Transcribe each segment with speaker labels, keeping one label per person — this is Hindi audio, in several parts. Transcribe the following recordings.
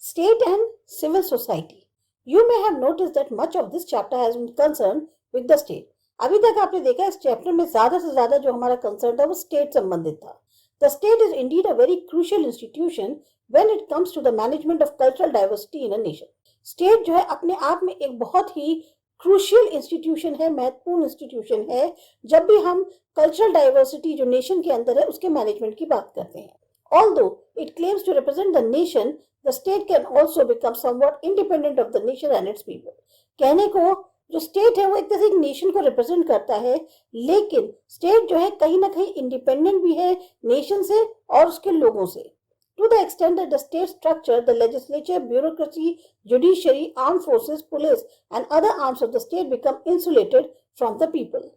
Speaker 1: State and civil society. You may have noticed that much of this chapter has been concerned with the state. अभी तक आपने देखा इस चैप्टर में ज्यादा से ज्यादा जो हमारा कंसर्न था वो स्टेट संबंधित था. The state is indeed a very crucial institution when it comes to the management of cultural diversity in a nation. State जो है अपने आप में एक बहुत ही क्रूशियल इंस्टीट्यूशन है, महत्वपूर्ण इंस्टीट्यूशन है जब भी हम कल्चरल डाइवर्सिटी जो नेशन के अंदर है उसके मैनेजमेंट की बात करते हैं. Although it claims to represent the nation, the state can also become somewhat independent of the nation and its people. कहने को जो स्टेट है वो एक तरह से एक नेशन को रिप्रेजेंट करता है, लेकिन स्टेट जो है कहीं ना कहीं इंडिपेंडेंट भी है नेशन से और उसके लोगों से. To the extent that the state structure, the legislature, bureaucracy, judiciary, armed forces, police and other arms of the state become insulated from the people.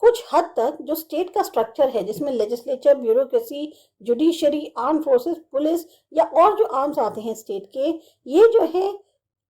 Speaker 1: कुछ हद तक जो स्टेट का स्ट्रक्चर है जिसमें legislature, bureaucracy, judiciary, arm forces, police या और जो आर्म्स आते हैं स्टेट के, ये जो है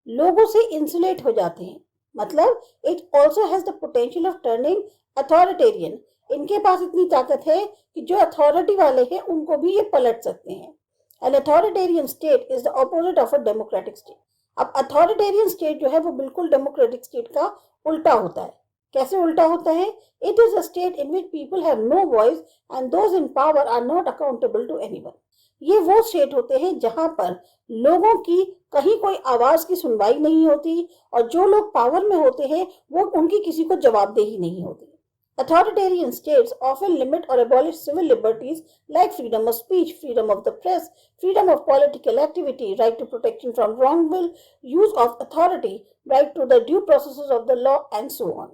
Speaker 1: लोगों से इंसुलेट हो जाते हैं. मतलब it also has the potential of turning authoritarian. इनके पास इतनी ताकत है कि जो अथॉरिटी वाले हैं उनको भी ये पलट सकते हैं. An authoritarian state is the opposite of a democratic state. अब अथॉरिटेरियन स्टेट जो है वो बिल्कुल डेमोक्रेटिक स्टेट का उल्टा होता है. कैसे उल्टा होता है? It is a state in which people have no voice and those in power are not accountable to anyone. ये वो स्टेट होते हैं जहां पर लोगों की कहीं कोई आवाज की सुनवाई नहीं होती और जो लोग पावर में होते हैं वो उनकी किसी को जवाबदेही नहीं होती. Authoritarian states often limit or abolish civil liberties like freedom of speech, freedom of the press, freedom of political activity, right to protection from wrongful use of authority, right to the due processes of the law and so on.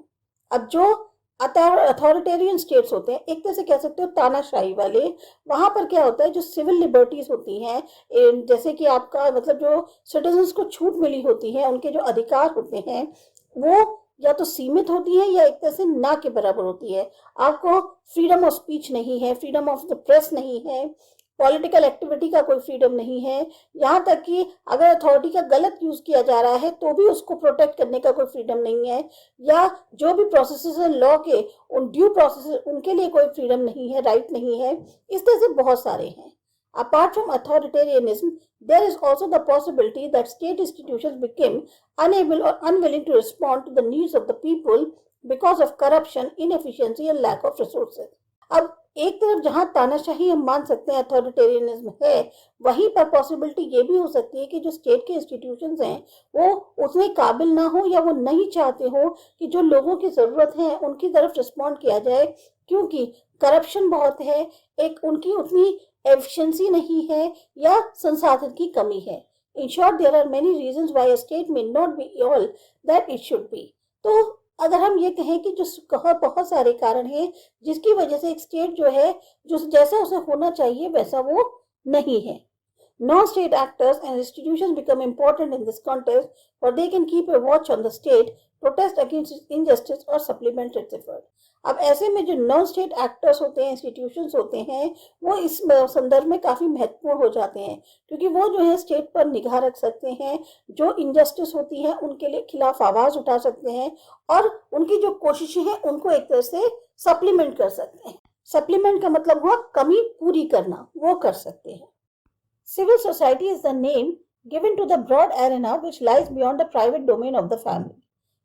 Speaker 1: अब जो अथॉरिटेरियन स्टेट्स होते हैं, एक तरह से कह सकते हो तानाशाही वाले, वहां पर क्या होता है जो सिविल लिबर्टीज होती हैं, जैसे कि आपका मतलब जो सिटीजन्स को छूट मिली होती है, उनके जो अधिकार होते हैं वो या तो सीमित होती है या एक तरह से ना के बराबर होती है. आपको फ्रीडम ऑफ स्पीच नहीं है, फ्रीडम ऑफ द प्रेस नहीं है, पॉलिटिकल एक्टिविटी का कोई फ्रीडम नहीं है, यहाँ तक कि अगर अथॉरिटी का गलत यूज किया जा रहा है तो भी उसको प्रोटेक्ट करने का कोई फ्रीडम नहीं है, या जो भी प्रोसेसेस हैं लॉ के उन ड्यू प्रोसेस उनके लिए कोई फ्रीडम नहीं है, राइट नहीं है. इस तरह से बहुत सारे हैं. Apart from authoritarianism, there is also the possibility that state institutions became unable or unwilling to respond to the needs of the people because of corruption, inefficiency and lack of resources. अब एक तरफ जहां तानाशाही हम मान सकते हैं अथॉरिटेरियनिज्म है, वहीं पर पॉसिबिलिटी ये भी हो सकती है कि जो स्टेट के इंस्टीट्यूशंस हैं वो उतने काबिल ना हो या वो नहीं चाहते हो कि जो लोगों की जरूरत है उनकी तरफ रिस्पॉन्ड किया जाए, क्योंकि करप्शन बहुत है, एक उनकी उतनी एफिशिएंसी नहीं है या संसाधन की कमी है. In short there are many reasons why a state may not be all that it should be. तो अगर हम ये कहें कि जो बहुत सारे कारण हैं जिसकी वजह से एक स्टेट जो है जो जैसा उसे होना चाहिए वैसा वो नहीं है. Non-state actors and institutions become important in this context, for they can keep a watch on the state, protest against injustice or supplement its effort. अब ऐसे में जो नॉन स्टेट एक्टर्स होते हैं, इंस्टीट्यूशंस होते हैं, वो इस संदर्भ में काफी महत्वपूर्ण हो जाते हैं, क्योंकि वो जो है स्टेट पर निगाह रख सकते हैं, जो इनजस्टिस होती है उनके लिए खिलाफ आवाज उठा सकते हैं और उनकी जो कोशिशें हैं उनको एक तरह से सप्लीमेंट कर सकते हैं. सप्लीमेंट का मतलब हुआ कमी पूरी करना, वो कर सकते हैं. Civil society is the name given to the broad arena which lies beyond the private domain of the family,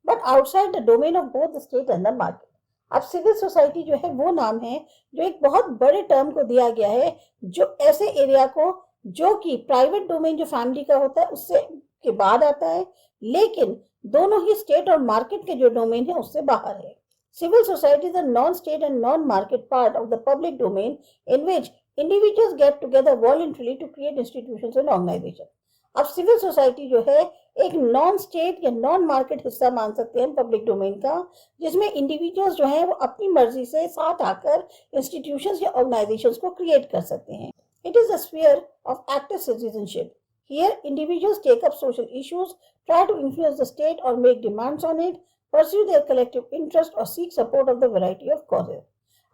Speaker 1: but outside the domain of both the state and the market. अब सिविल सोसाइटी जो है वो नाम है जो एक बहुत बड़े टर्म को दिया गया है, जो ऐसे एरिया को जो कि प्राइवेट डोमेन जो फैमिली का होता है उससे के बाद आता है, लेकिन दोनों ही स्टेट और मार्केट के जो डोमेन है उससे बाहर है. Civil society is a non-state and non-market part of the public domain in which individuals get together voluntarily to create institutions and organizations. अब सिविल सोसाइटी जो है एक नॉन स्टेट या नॉन मार्केट हिस्सा मान सकते हैं पब्लिक डोमेन का, जिसमें इंडिविजुअल्स जो हैं वो अपनी मर्जी से साथ आकर इंस्टीट्यूशंस या ऑर्गेनाइजेशंस को क्रिएट कर सकते हैं. It is the sphere of active citizenship. Here, individuals take up social issues, try to influence the state or make demands on it, pursue their collective interest or seek support of the variety of causes.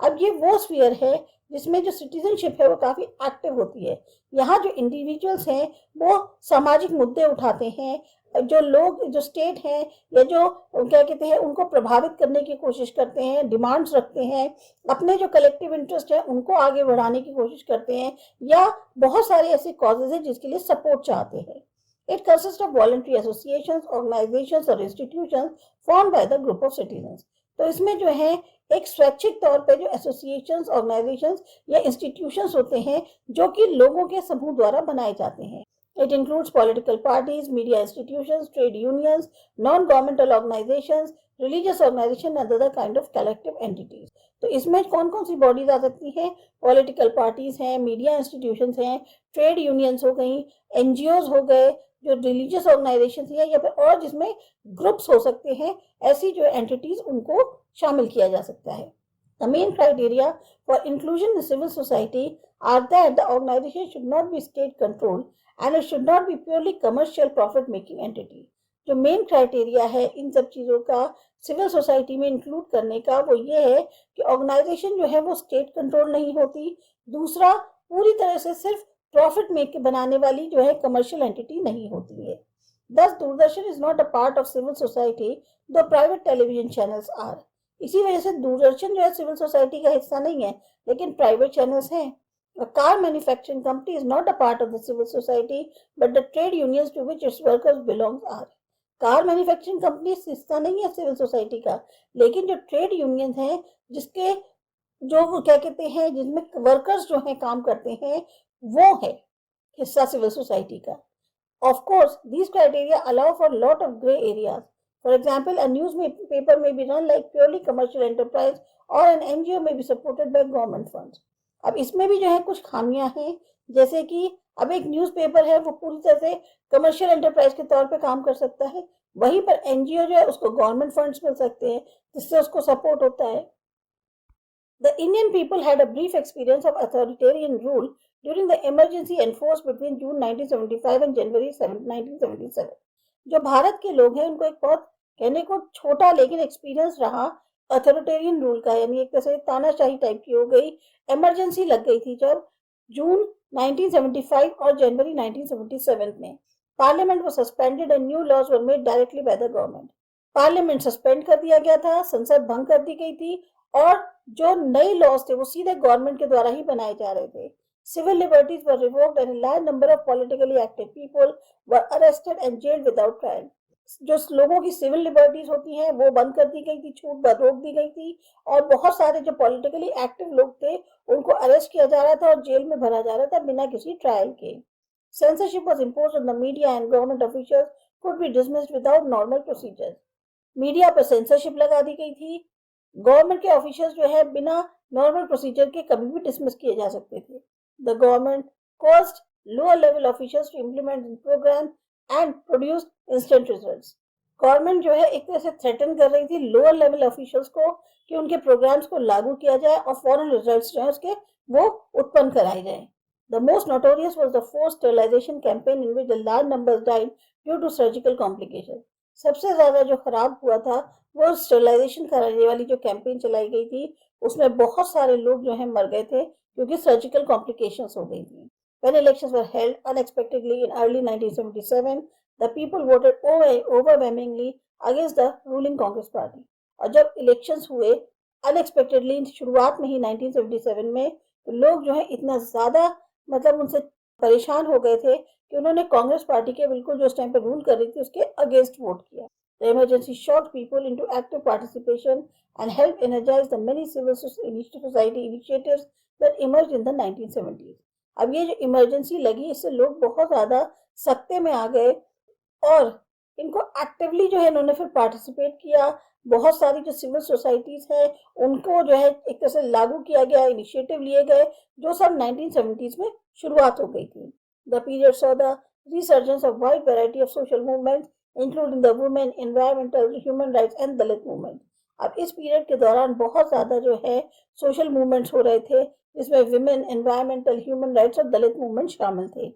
Speaker 1: अब ये वो स्फीयर है जिसमें जो सिटीजनशिप है वो काफी एक्टिव होती है. यहाँ जो इंडिविजुअल्स हैं वो सामाजिक मुद्दे उठाते हैं, जो लोग जो स्टेट हैं या जो क्या कहते हैं उनको प्रभावित करने की कोशिश करते हैं, डिमांड्स रखते हैं, अपने जो कलेक्टिव इंटरेस्ट है उनको आगे बढ़ाने की कोशिश करते हैं, या बहुत सारे ऐसे कॉजेज हैं जिसके लिए सपोर्ट चाहते हैं. It consists of voluntary associations, organizations और institutions formed by the group of citizens. तो इसमें जो है एक स्वैच्छिक तौर पे जो एसोसिएशंस, ऑर्गेनाइजेशंस या इंस्टीट्यूशंस होते हैं जो कि लोगों के समूह द्वारा बनाए जाते हैं. It includes political parties, media institutions, trade unions, non-governmental organizations, religious organizations and other kind of collective entities. तो इसमें कौन कौन सी बॉडीज आ सकती हैं? पॉलिटिकल पार्टीज हैं, मीडिया इंस्टीट्यूशंस हैं, ट्रेड यूनियंस हो गई, एनजीओज हो गए, जो रिलीजियस ऑर्गेनाइजेशन है या फिर और जिसमें ग्रुप्स हो सकते हैं, ऐसी जो एंटिटीज उनको शामिल किया जा सकता है. The main criteria for inclusion in civil society are that the organization should not be state controlled and it should not be purely commercial profit making entity. जो मेन क्राइटेरिया है इन सब चीज़ों का सिविल सोसाइटी में इंक्लूड करने का वो ये है कि ऑर्गेनाइजेशन जो है वो स्टेट कंट्रोल नहीं होती, दूसरा पूरी तरह से सिर्फ प्रॉफिट मेक बनाने वाली जो है कमर्शियल एंटिटी नहीं होती है. Thus, Doordarshan is not a part of civil society the private television channels are. इसी वजह से दूरदर्शन जो है सिविल सोसाइटी का हिस्सा नहीं है, लेकिन प्राइवेट चैनल्स हैं. A car manufacturing company is not a part of the civil society, but the trade unions to which its workers belong are. Car manufacturing company हिस्सा नहीं है सिविल सोसाइटी का, लेकिन जो ट्रेड यूनियन है जिसके जो क्या कहते हैं जिसमें वर्कर्स जो हैं काम करते हैं वो है हिस्सा सिविल सोसाइटी का. Of course, these criteria allow for a lot of gray areas. For example, a newspaper may be run like purely commercial enterprise or an NGO may be supported by government funds. अब इसमें भी जो है कुछ खामियां हैं, जैसे कि अब एक न्यूज़पेपर है वो पूरी तरह से कमर्शियल एंटरप्राइज के तौर पे काम कर सकता है, वहीं पर एनजीओ जो है उसको गवर्नमेंट फंड्स मिल सकते हैं जिससे उसको सपोर्ट होता है. The Indian people had a brief experience of authoritarian rule during the emergency enforced between June 1975 and January 1977. जो भारत के लोग हैं उनको एक बहुत कहने को छोटा लेकिन एक्सपीरियंस रहा अथॉरिटेरियन रूल का, यानी एक तरह से तानाशाही टाइप की हो गई. इमरजेंसी लग गई थी जब जून 1975 और जनवरी 1977 में. Parliament was suspended and new laws were made directly by the government. Parliament suspend कर दिया गया था, संसद भंग कर दी गई थी और जो नए लॉज थे वो सीधे गवर्नमेंट के द्वारा ही बनाए जा रहे थे. Civil liberties were revoked and a large number of politically active people were arrested and jailed without trial. जो लोगों की सिविल लिबर्टीज होती हैं वो बंद कर दी गई थी, छूट रोक दी गई थी और बहुत सारे जो पॉलिटिकली एक्टिव लोग थे उनको अरेस्ट किया जा रहा था और जेल में भरा जा रहा था बिना किसी ट्रायल के. Censorship was imposed on the media and government officials could be dismissed without normal procedures. Media पर सेंसरशिप लगा दी गई थी, गवर्नमेंट के ऑफिशियल्स जो है बिना नॉर्मल प्रोसीजर के कभी भी डिसमिस किए जा सकते थे. The government caused lower level officials to implement the program and produce instant results. Government जो है एक तरह से थ्रेटन कर रही थी लोअर लेवल ऑफिशियल्स को कि उनके प्रोग्राम्स को लागू किया जाए और फॉरन रिजल्ट्स जो है उसके वो उत्पन्न कराए जाए. The most notorious was the forced sterilization campaign in which the large numbers died due to surgical complications. सबसे ज्यादा जो खराब हुआ था वो स्टेरिलाइजेशन कराने वाली जो कैंपेन चलाई गई थी उसमें बहुत सारे लोग जो है मर गए थे क्योंकि सर्जिकल कॉम्प्लिकेशंस हो गई थी. When elections were held unexpectedly in early 1977, the people voted overwhelmingly against the ruling Congress party. और जब इलेक्शंस हुए अनएक्सपेक्टेडली शुरुआत में ही 1977 में तो लोग जो है इतना ज्यादा मतलब उनसे परेशान हो गए थे कि उन्होंने कांग्रेस पार्टी के बिल्कुल जो उस टाइम पे रूल कर रही थी उसके अगेंस्ट वोट किया. The emergency shocked people into active participation and helped energize the many civil society initiatives that emerged in the 1970s. अब ये जो इमरजेंसी लगी इससे लोग बहुत ज़्यादा सख्ते में आ गए और इनको एक्टिवली जो है इन्होंने फिर पार्टिसिपेट किया. बहुत सारी जो सिविल सोसाइटीज हैं उनको जो है एक तरह से लागू किया गया, इनिशिएटिव लिए गए जो सब 1970s में शुरुआत हो गई थी. The period saw the resurgence of wide variety of social movements including the women, environmental, human rights and Dalit movement. अब इस पीरियड के दौरान बहुत ज़्यादा जो है सोशल मूवमेंट्स हो रहे थे जिसमें विमेन, एनवायरमेंटल, ह्यूमन राइट्स और दलित मूवमेंट शामिल थे.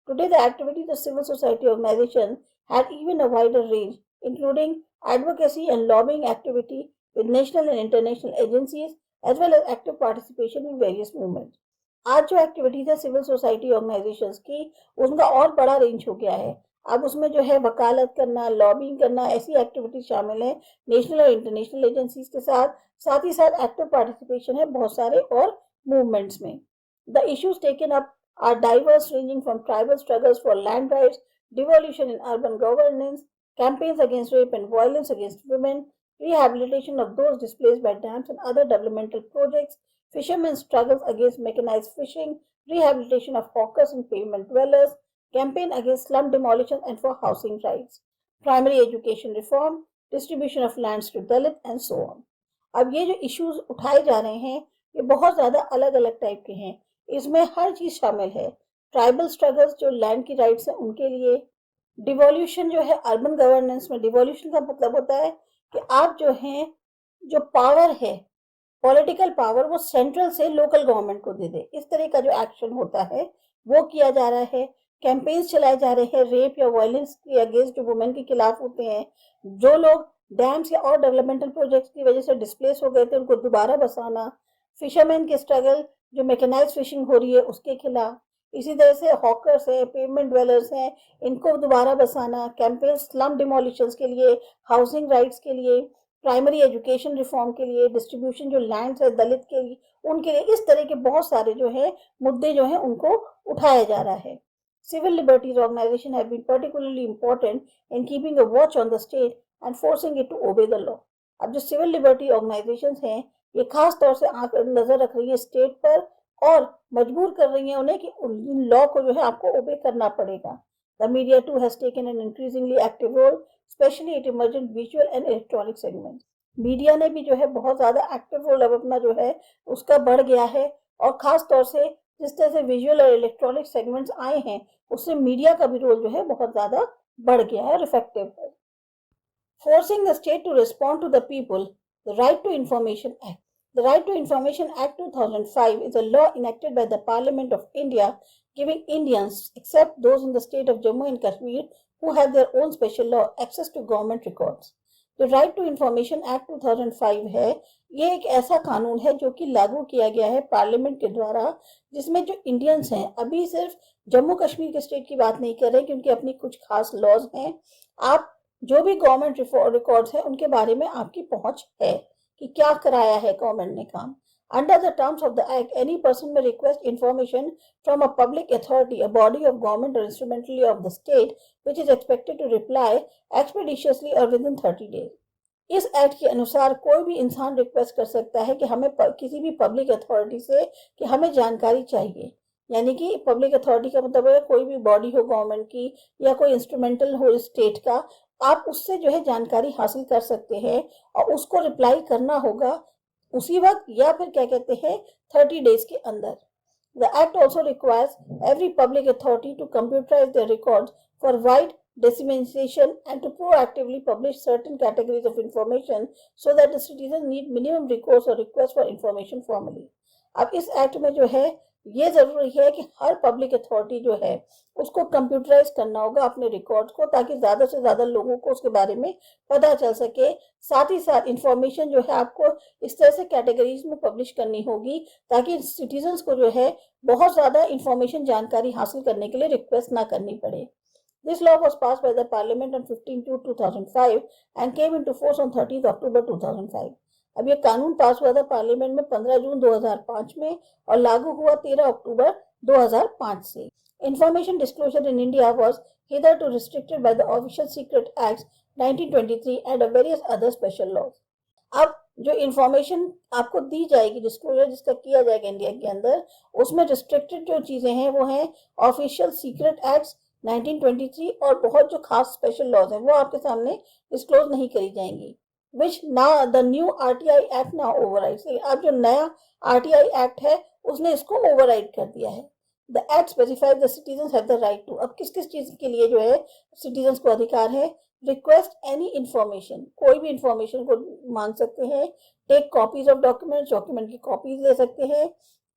Speaker 1: Today the activities of civil society organizations had even a wider range, including advocacy and lobbying activity with national and international agencies, as well as active participation in various movements. आज जो एक्टिविटीज है सिविल सोसाइटी ऑर्गेनाइजेशंस की उनका और बड़ा रेंज हो गया है. अब उसमें जो है वकालत करना, लॉबिंग करना, ऐसी एक्टिविटीज शामिल है नेशनल और इंटरनेशनल एजेंसीज के साथ ही साथ एक्टिव पार्टिसिपेशन है बहुत सारे और मूवमेंट्स में. The issues taken up are diverse, ranging from tribal struggles for land rights, devolution in urban governance, campaigns against rape and violence against women, rehabilitation of those displaced by dams and other developmental projects, fishermen's struggles against mechanized fishing, rehabilitation of hawkers and pavement dwellers, campaign against slum demolition and for housing rights, primary education reform, distribution of lands to Dalit and so on. अब ये जो इश्यूज उठाए जा रहे हैं ये बहुत ज़्यादा अलग अलग टाइप के हैं, इसमें हर चीज़ शामिल है। ट्राइबल स्ट्रगल्स जो लैंड की राइट्स हैं उनके लिए, डिवोल्यूशन जो है अर्बन गवर्नेंस में, डिवोल्यूशन का मतलब होता है कि आप जो हैं जो पावर है पॉलिटिकल पावर वो सेंट्रल से लोकल गवर्नमेंट को दे दे, इस तरह का जो एक्शन होता है वो किया जा रहा है। कैंपेन्स चलाए जा रहे हैं रेप या वायलेंस के अगेंस्ट जो वुमेन के खिलाफ होते हैं, जो लोग डैम्स या और डेवलपमेंटल प्रोजेक्ट्स की वजह से डिस्प्लेस हो गए थे उनको दोबारा बसाना, फिशरमैन के स्ट्रगल जो मैकेनाइज्ड फिशिंग हो रही है उसके खिलाफ, इसी तरह से हॉकर्स हैं, पेवमेंट ड्वेलर्स हैं, इनको दोबारा बसाना, कैंपेन स्लम डिमोलिशंस के लिए, हाउसिंग राइट्स के लिए, प्राइमरी एजुकेशन रिफॉर्म के लिए, डिस्ट्रीब्यूशन जो लैंड है दलित के लिए उनके लिए, इस तरह के बहुत सारे जो है मुद्दे जो है उनको उठाया जा रहा है। Civil liberties organizations have been particularly important in keeping a watch on the state and forcing it to obey the law. अब जो सिविल लिबर्टी ऑर्गेनाइजेशंस हैं ये खास तौर से नजर रख रही है स्टेट पर और मजबूर कर रही हैं उन्हें कि इन लॉ को जो है आपको ओबे करना पड़ेगा। The media too has taken an increasingly active role, especially at emergent visual and electronic segments. Media ने भी जो है बहुत ज़्यादा एक्टिव रोल अब अपना जो है उसका बढ़ गया है और ख़ास तौर से जिस तरह से विजुअल और इलेक्ट्रॉनिक सेगमेंट्स आए हैं उससे मीडिया का भी रोल जो है बहुत ज़्यादा बढ़ गया है और इफेक्टिव है। Forcing the state to respond to the people, the Right to Information Act. The Right to Information Act 2005 is a law enacted by the Parliament of India giving Indians, except those in the state of Jammu and Kashmir who have their own special law, access to government records. जो राइट टू इंफॉर्मेशन एक्ट 2005 है ये एक ऐसा कानून है जो कि लागू किया गया है पार्लियामेंट के द्वारा, जिसमें जो इंडियंस हैं, अभी सिर्फ जम्मू कश्मीर के स्टेट की बात नहीं कर रहे क्योंकि अपनी कुछ खास लॉज हैं, आप जो भी गवर्नमेंट रिकॉर्ड्स हैं उनके बारे में आपकी पहुंच है कि क्या कराया है गवर्नमेंट ने काम। Under the terms of the Act, any person may request information from a public authority, a body of government or instrumentality of the state, which is expected to reply expeditiously or within 30 days. इस एक्ट के अनुसार कोई भी इंसान रिक्वेस्ट कर सकता है कि हमें किसी भी पब्लिक अथॉरिटी से कि हमें जानकारी चाहिए, यानी कि पब्लिक अथॉरिटी का मतलब है कोई भी बॉडी हो गवर्नमेंट की या कोई इंस्ट्रूमेंटल हो स्टेट का, आप उससे जो है जानकारी हासिल कर सकते हैं और उसको रिप्लाई करना होगा उसी वक्त या फिर क्या कहते हैं 30 डेज के अंदर। The Act also requires every public authority to computerize their records for wide dissemination and to proactively publish certain categories of information so that the citizens need minimum recourse or request for information formally. अब इस एक्ट में जो है ये जरूरी है कि हर पब्लिक अथॉरिटी जो है उसको कंप्यूटराइज करना होगा अपने रिकॉर्ड्स को, ताकि ज़्यादा से ज़्यादा लोगों को उसके बारे में पता चल सके। साथ ही साथ इंफॉर्मेशन जो है आपको इस तरह से कैटेगरीज में पब्लिश करनी होगी ताकि सिटीजन्स को जो है बहुत ज़्यादा इंफॉर्मेशन जानकारी हासिल करने के लिए रिक्वेस्ट ना करनी पड़े। This law was passed by the Parliament on 15 June 2005 and came into force on 30 October 2005. अब ये कानून पास हुआ था पार्लियामेंट में 15 जून 2005 में और लागू हुआ 13 अक्टूबर 2005 से। Information disclosure in India was hitherto restricted by the Official Secret Acts 1923 and various other special laws. अब जो इंफॉर्मेशन आपको दी जाएगी, डिस्क्लोजर जिसका किया जाएगा इंडिया के अंदर, उसमें रिस्ट्रिक्टेड जो चीज़ें हैं वो हैं ऑफिशियल सीक्रेट एक्ट्स 1923 और बहुत जो खास स्पेशल लॉज हैं वो आपके सामने डिस्क्लोज नहीं करी जाएंगी। विच ना द न्यू आरटीआई एक्ट ना ओवरराइड, अब जो नया आरटीआई एक्ट है उसने इसको ओवरराइड कर दिया है। The act specifies the citizens have the right to, अब किस किस चीज़ के लिए जो है सिटीजन्स को अधिकार है, रिक्वेस्ट एनी इंफॉर्मेशन, कोई भी इंफॉर्मेशन को मांग सकते हैं, take copies of documents, document की कॉपीज ले सकते हैं,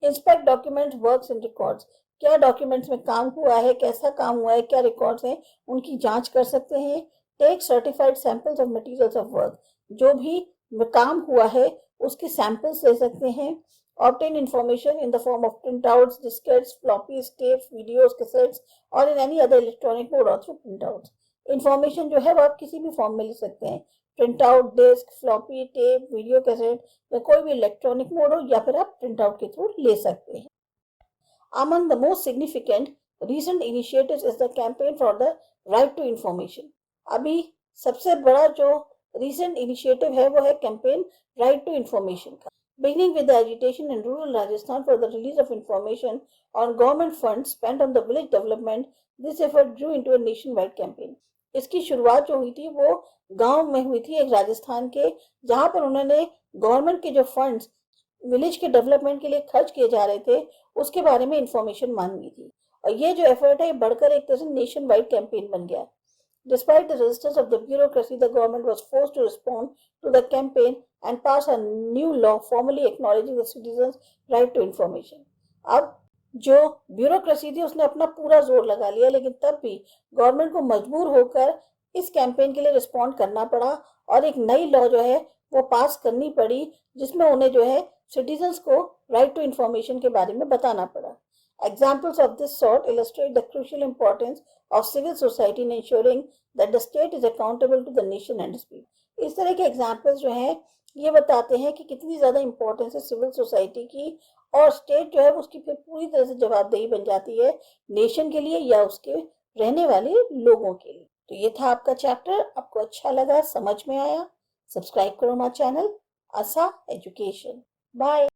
Speaker 1: inspect documents, works and records, क्या डॉक्यूमेंट्स में काम हुआ है, कैसा काम हुआ है, क्या रिकॉर्ड्स हैं उनकी जांच कर सकते हैं, take certified samples of materials of work, जो भी काम हुआ है उसके सैंपल्स ले सकते हैं, obtain information in the form of printouts, diskettes, floppies, tapes, videos, cassettes और in any other electronic mode or through printouts. Information जो है वो आप किसी भी फॉर्म में ले सकते हैं, print out, disk, floppy, tape, video cassette या कोई भी इलेक्ट्रॉनिक मोड हो या फिर आप प्रिंट आउट के थ्रू ले सकते हैं। Among the most significant recent initiatives is the campaign for the right to information. अभी सबसे बड़ा जो रिसेंट इनिशिएटिव है वो है कैंपेन राइट टू इंफॉर्मेशन का। Beginning with the agitation in rural Rajasthan for the release of information on government funds spent on the village development, this effort grew into a nationwide campaign. इसकी शुरुआत जो हुई थी वो गांव में हुई थी एक राजस्थान के, जहां पर उन्होंने गवर्नमेंट के जो फंड्स विलेज के डेवलपमेंट के लिए खर्च किए जा रहे थे उसके बारे में इंफॉर्मेशन मांगी थी। और ये जो एफर्ट है बढ़कर एक तरह से नेशन वाइड कैंपेन बन गया। Despite the resistance of the bureaucracy, the government was forced to respond to the campaign and pass a new law formally acknowledging the citizens' right to information. अब जो ब्यूरोक्रेसी थी उसने अपना पूरा जोर लगा लिया, लेकिन तब भी गवर्नमेंट को मजबूर होकर इस कैंपेन के लिए रिस्पॉन्ड करना पड़ा और एक नई लॉ जो है वो पास करनी पड़ी, जिसमें उन्हें जो है सिटीजन्स को राइट टू इंफॉर्मेशन के बारे में बताना पड़ा। Examples of this sort illustrate the crucial importance of civil society in ensuring that the state is accountable to the nation and its people. इस तरह के एग्जाम्पल्स जो हैं ये बताते हैं कि कितनी ज़्यादा इंपॉर्टेंस है सिविल सोसाइटी की, और स्टेट जो है उसकी फिर पूरी तरह से जवाबदेही बन जाती है नेशन के लिए या उसके रहने वाले लोगों के लिए। तो ये था आपका चैप्टर। आपको अच्छा लगा, समझ में आया? सब्सक्राइब करो हमारा चैनल आशा एजुकेशन। बाय।